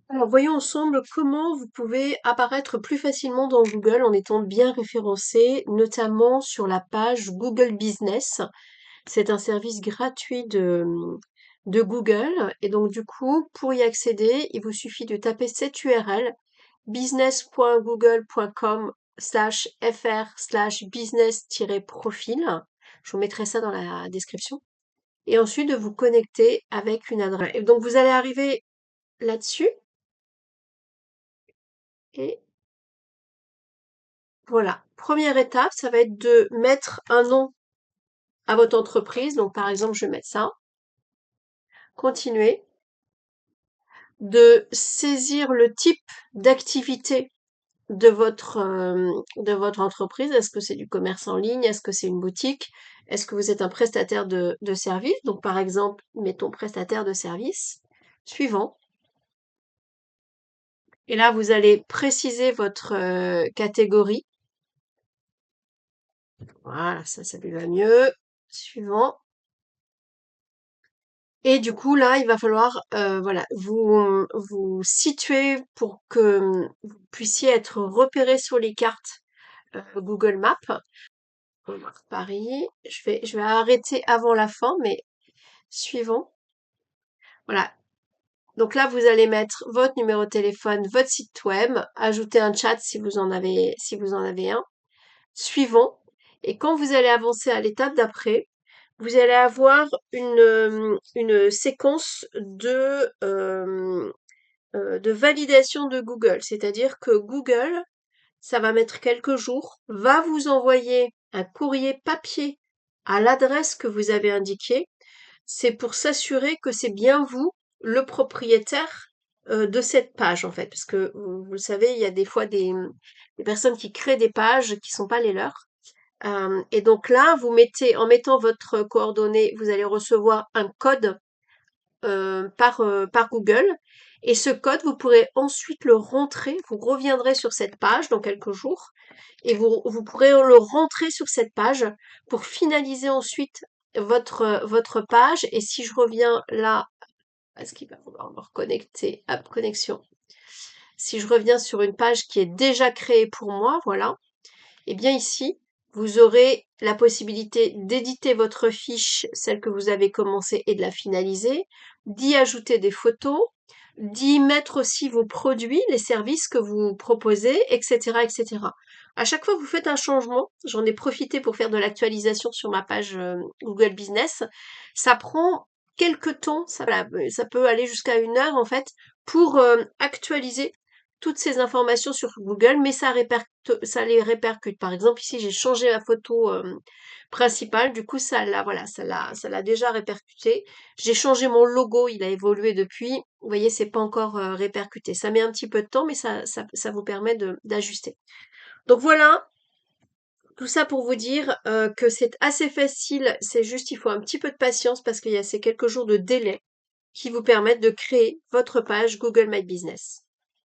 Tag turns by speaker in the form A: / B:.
A: Alors, voyons ensemble comment vous pouvez apparaître plus facilement dans Google en étant bien référencé, notamment sur la page Google Business. C'est un service gratuit de Google. Et donc, du coup, pour y accéder, il vous suffit de taper cette URL business.google.com/fr/business-profil. Je vous mettrai ça dans la description. Et ensuite, de vous connecter avec une adresse. Et donc, vous allez arriver là-dessus. Et voilà. Première étape, ça va être de mettre un nom à votre entreprise. Donc, par exemple, je vais mettre ça. Continuer. De saisir le type d'activité de votre entreprise. Est-ce que c'est du commerce en ligne? Est-ce que c'est une boutique? Est-ce que vous êtes un prestataire de service? Donc, par exemple, mettons prestataire de service. Suivant. Et là, vous allez préciser votre catégorie. Voilà, ça lui va mieux. Suivant. Et du coup, là, il va falloir, voilà, vous situer pour que vous puissiez être repéré sur les cartes Google Maps. On marque Paris. Je vais arrêter avant la fin, mais suivant. Voilà. Donc là, vous allez mettre votre numéro de téléphone, votre site web, ajouter un chat si vous en avez un. Suivant. Et quand vous allez avancer à l'étape d'après, vous allez avoir une séquence de validation de Google. C'est-à-dire que Google, ça va mettre quelques jours, va vous envoyer un courrier papier à l'adresse que vous avez indiquée. C'est pour s'assurer que c'est bien vous, le propriétaire de cette page, en fait. Parce que vous le savez, il y a des fois des personnes qui créent des pages qui sont pas les leurs. Et donc là, en mettant votre coordonnée, vous allez recevoir un code par Google. Et ce code, vous pourrez ensuite le rentrer. Vous reviendrez sur cette page dans quelques jours et vous pourrez le rentrer sur cette page pour finaliser ensuite votre page. Et si je reviens là, est-ce qu'il va vouloir me reconnecter? App connexion. Si je reviens sur une page qui est déjà créée pour moi, voilà. Et bien ici, vous aurez la possibilité d'éditer votre fiche, celle que vous avez commencée, et de la finaliser, d'y ajouter des photos, d'y mettre aussi vos produits, les services que vous proposez, etc., etc. À chaque fois que vous faites un changement, j'en ai profité pour faire de l'actualisation sur ma page Google Business, ça prend quelques temps, ça peut aller jusqu'à 1 heure en fait, pour actualiser toutes ces informations sur Google, mais ça les répercute. Par exemple, ici, j'ai changé la photo principale, du coup, voilà, ça l'a déjà répercuté. J'ai changé mon logo, il a évolué depuis. Vous voyez, c'est pas encore répercuté. Ça met un petit peu de temps, mais ça vous permet d'ajuster. Donc voilà, tout ça pour vous dire que c'est assez facile. C'est juste, il faut un petit peu de patience parce qu'il y a ces quelques jours de délai qui vous permettent de créer votre page Google My Business.